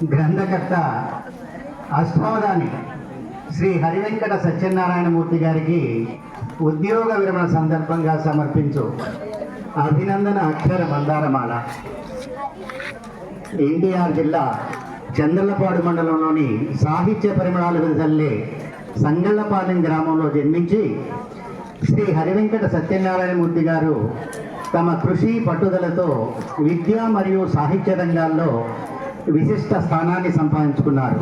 గ్రంథకర్త అష్టావధాని శ్రీ హరివెంకట సత్యనారాయణమూర్తి గారికి ఉద్యోగ విరమణ సందర్భంగా సమర్పించు అభినందన అక్షర మందారమాల. ఎన్టీఆర్ జిల్లా చంద్రలపాడు మండలంలోని సాహిత్య పరిమళాలు వెదజల్లే సంగళ్లపాలెం గ్రామంలో జన్మించి శ్రీ హరివెంకట సత్యనారాయణమూర్తి గారు తమ కృషి పట్టుదలతో విద్య మరియు సాహిత్య రంగాల్లో విశిష్ట స్థానాన్ని సంపాదించుకున్నారు.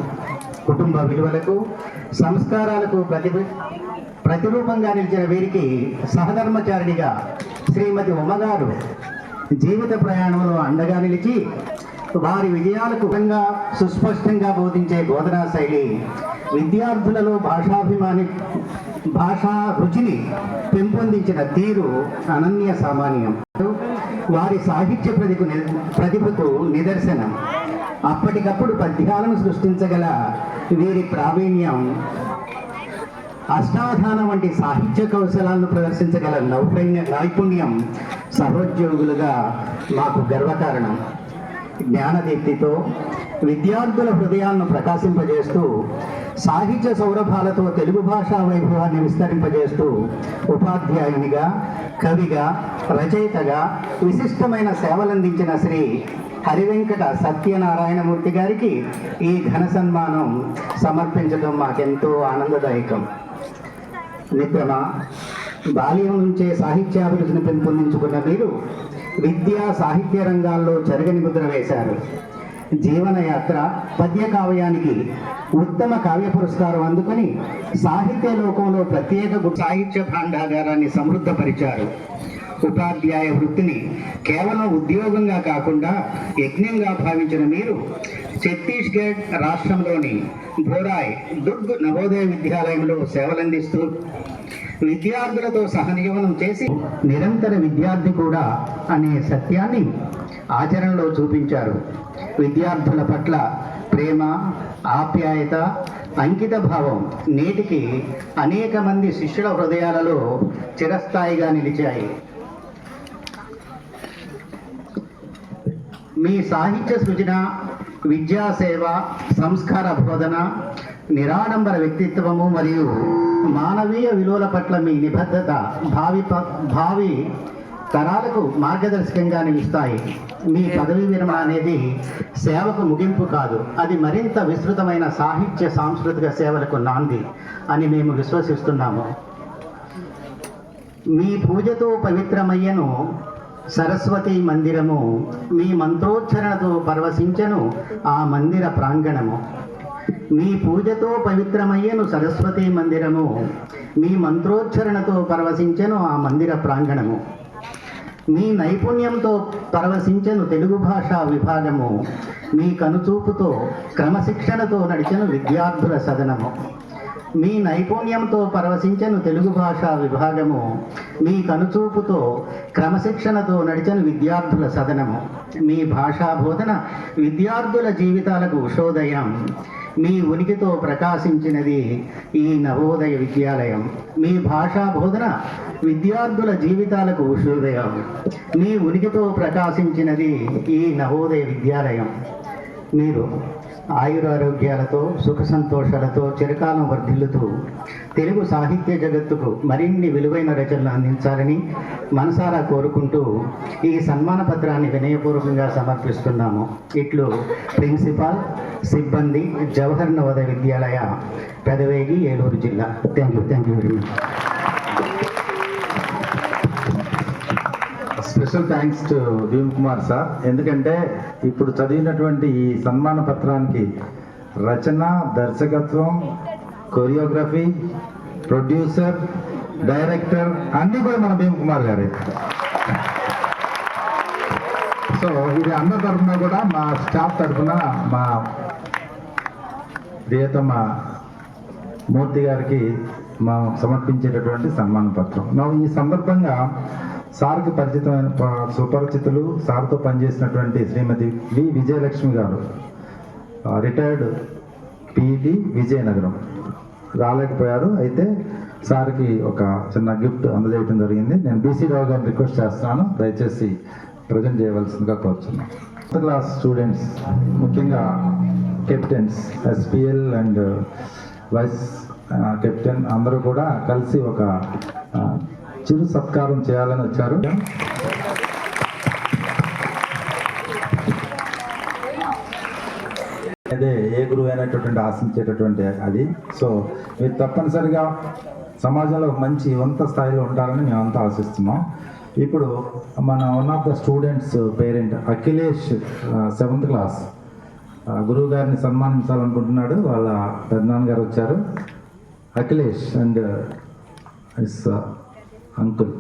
కుటుంబ విలువలకు సంస్కారాలకు ప్రతిరూపంగా నిలిచిన వీరికి సహధర్మచారిణిగా శ్రీమతి ఉమ్మగారు జీవిత ప్రయాణంలో అండగా నిలిచి వారి విజయాలకు సుస్పష్టంగా బోధించే బోధనా శైలి విద్యార్థులలో భాషా రుచిని పెంపొందించిన తీరు అనన్య సామాన్యం. వారి సాహిత్య ప్రతిభకు నిదర్శనం. అప్పటికప్పుడు పద్యాలను సృష్టించగల వీరి ప్రావీణ్యం, అష్టావధానం వంటి సాహిత్య కౌశలాలను ప్రదర్శించగల నైపుణ్యం సహోద్యోగులుగా మాకు గర్వకారణం. జ్ఞానదీప్తితో విద్యార్థుల హృదయాలను ప్రకాశింపజేస్తూ సాహిత్య సౌరభాలతో తెలుగు భాషా వైభవాన్ని విస్తరింపజేస్తూ ఉపాధ్యాయునిగా, కవిగా, రచయితగా విశిష్టమైన సేవలందించిన శ్రీ హరివెంకట సత్యనారాయణమూర్తి గారికి ఈ ఘన సన్మానం సమర్పించడం మాకెంతో ఆనందదాయకం. మిత్రమా, బాల్యం నుంచే సాహిత్యాభివృద్ధిని పెంపొందించుకున్న మీరు విద్యా సాహిత్య రంగాల్లో చెరగని ముద్ర వేశారు. జీవనయాత్ర పద్య కావ్యానికి ఉత్తమ కావ్య పురస్కారం అందుకొని సాహిత్య లోకంలో ప్రత్యేక సాహిత్య భాండాగారాన్ని సమృద్ధపరిచారు. ఉపాధ్యాయ వృత్తిని కేవలం ఉద్యోగంగా కాకుండా యజ్ఞంగా భావించిన మీరు ఛత్తీస్గఢ్ రాష్ట్రంలోని ఘోరాయ్ దుర్గ్ నవోదయ విద్యాలయంలో సేవలందిస్తూ విద్యార్థులతో సహనియమనం చేసి నిరంతర విద్యార్థి కూడా అనే సత్యాన్ని ఆచరణలో చూపించారు. విద్యార్థుల పట్ల ప్రేమ, ఆప్యాయత, అంకిత భావం నేటికి అనేక మంది శిష్యుల హృదయాలలో చిరస్థాయిగా నిలిచాయి. మీ సాహిత్య సృజన, విద్యాసేవ, సంస్కార బోధన, నిరాడంబర వ్యక్తిత్వము మరియు మానవీయ విలువల పట్ల మీ నిబద్ధత భావి తరాలకు మార్గదర్శకంగా నిలుస్తాయి. మీ పదవీ విరమణ అనేది సేవకు ముగింపు కాదు, అది మరింత విస్తృతమైన సాహిత్య సాంస్కృతిక సేవలకు నాంది అని మేము విశ్వసిస్తున్నాము. మీ పూజతో పవిత్రమయ్యను సరస్వతి మందిరము, మీ మంత్రోచ్చరణతో పరవశించను ఆ మందిర ప్రాంగణము. మీ పూజతో పవిత్రమయ్యను సరస్వతి మందిరము, మీ మంత్రోచ్చరణతో పరవశించను ఆ మందిర ప్రాంగణము. మీ నైపుణ్యంతో పరవశించను తెలుగు భాషా విభాగము, మీ కనుచూపుతో క్రమశిక్షణతో నడిచెను విద్యార్థుల సదనము. మీ నైపుణ్యంతో పరవశించను తెలుగు భాషా విభాగము, మీ కనుచూపుతో క్రమశిక్షణతో నడిచెను విద్యార్థుల సదనము. మీ భాషా బోధన విద్యార్థుల జీవితాలకు ఉషోదయం. మీ ఉనికితో ప్రకాశించినది ఈ నవోదయ విద్యాలయం. మీ భాషా బోధన విద్యార్థుల జీవితాలకు ఉషోదయం. మీ ఉనికితో ప్రకాశించినది ఈ నవోదయ విద్యాలయం. మీరు ఆయురారోగ్యాలతో, సుఖ సంతోషాలతో చిరకాలం వర్ధిల్లుతూ తెలుగు సాహిత్య జగత్తుకు మరిన్ని విలువైన రచనలు అందించాలని మనసారా కోరుకుంటూ ఈ సన్మాన పత్రాన్ని వినయపూర్వకంగా సమర్పిస్తున్నాము. ఇట్లు ప్రిన్సిపాల్, సిబ్బంది, జవహర్ నవోదయ విద్యాలయ, పెదవేగి, ఏలూరు జిల్లా. Thank you very much. Special thanks to Bheem Kumar sir. ఎందుకంటే ఇప్పుడు చదివినటువంటి ఈ సన్మాన పత్రానికి రచన, దర్శకత్వం, కొరియోగ్రఫీ, ప్రొడ్యూసర్, డైరెక్టర్ అన్నీ కూడా మన భీమ్ కుమార్ గారే. సో ఇది అందరి తరఫున కూడా, మా స్టాఫ్ తరఫున, మా ప్రియతమ మూర్తి గారికి మా సమర్పించేటటువంటి సన్మాన పత్రం. ఈ సందర్భంగా సార్కి సుపరిచితులు, సార్తో పనిచేసినటువంటి శ్రీమతి వి విజయలక్ష్మి గారు, రిటైర్డ్ పీఈటీ, విజయనగరం, రాలేకపోయారు. అయితే సార్కి ఒక చిన్న గిఫ్ట్ అందజేయడం జరిగింది. నేను బీసీ రావు గారిని రిక్వెస్ట్ చేస్తున్నాను, దయచేసి ప్రజెంట్ చేయవలసిందిగా కోరుతున్నాను. క్లాస్ స్టూడెంట్స్, ముఖ్యంగా captains SPL and vice captain అందరూ కూడా కలిసి ఒక చిరు సత్కారం చేయాలని వచ్చారు. అదే ఏ గురువు అయినటువంటి ఆశించేటటువంటి అది. సో మీరు తప్పనిసరిగా సమాజంలో మంచి ఉన్నత స్థాయిలో ఉంటారని మేమంతా ఆశిస్తున్నాం. ఇప్పుడు మన one of the students parent Akhilesh 7th class గురువు గారిని సన్మానించాలనుకుంటున్నాడు. వాళ్ళ పెద్దనాన్నగారు వచ్చారు. Akhilesh and his uncle.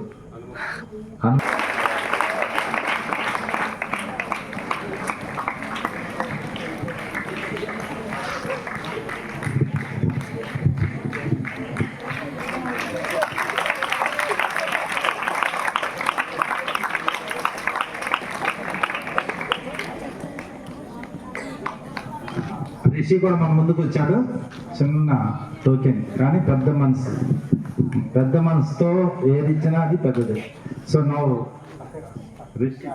Rishi కూడా మన ముందుకు వచ్చాడు. చిన్న టోకెన్ కానీ పెద్ద మనసుతో ఏది ఇచ్చినా అది పెద్దది. So now Rishi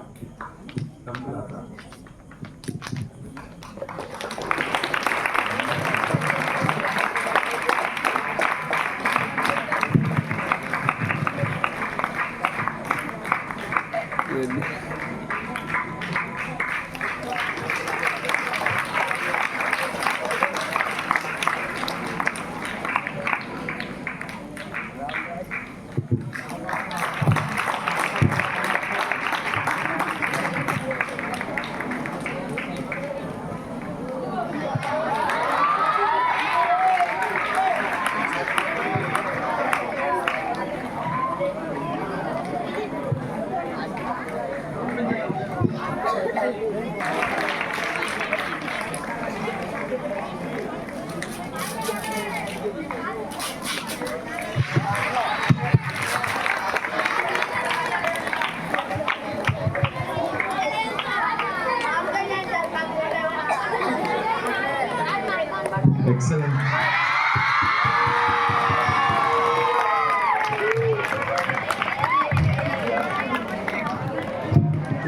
excellent.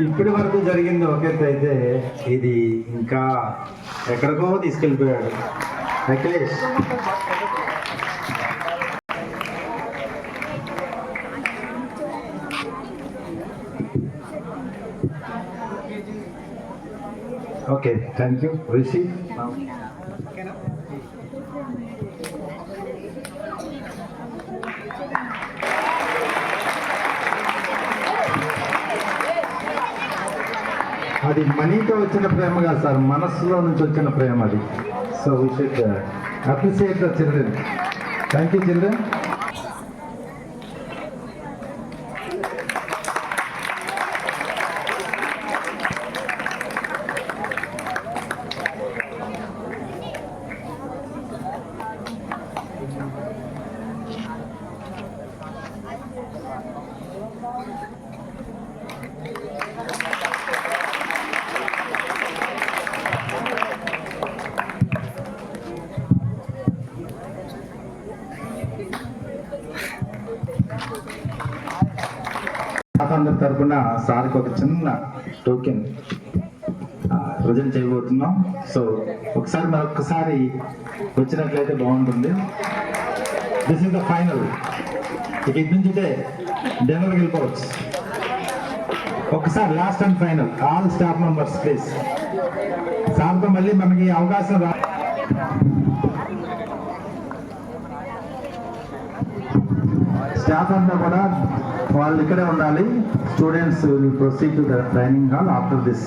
ఇప్పటి వరకు జరిగింది ఒకేతే అయితే ఇది ఇంకా ఎక్కడికో తీసుకెళ్ళిపోయాడు Akhilesh. Okay, thank you Rishi. అది మనీతో వచ్చిన ప్రేమ కాదు సార్, మనస్సులో నుంచి వచ్చిన ప్రేమ అది. So we should appreciate the children. Thank you children. అందరి తరఫున సార్కి ఒక చిన్న టోకెన్ ప్రజెంట్ చేయబోతున్నాం. సో ఒకసారి మరొకసారి వచ్చినట్లయితే బాగుంటుంది. This is the final. ఇక ఇటు నుంచి డిన్నర్కి వెళ్ళిపోవచ్చు. ఒకసారి last and final all staff members please. సార్తో మళ్ళీ మనకి అవకాశం రా. స్టాఫ్ అంతా కూడా వాళ్ళు ఇక్కడే ఉండాలి. Students will proceed to the training hall after this.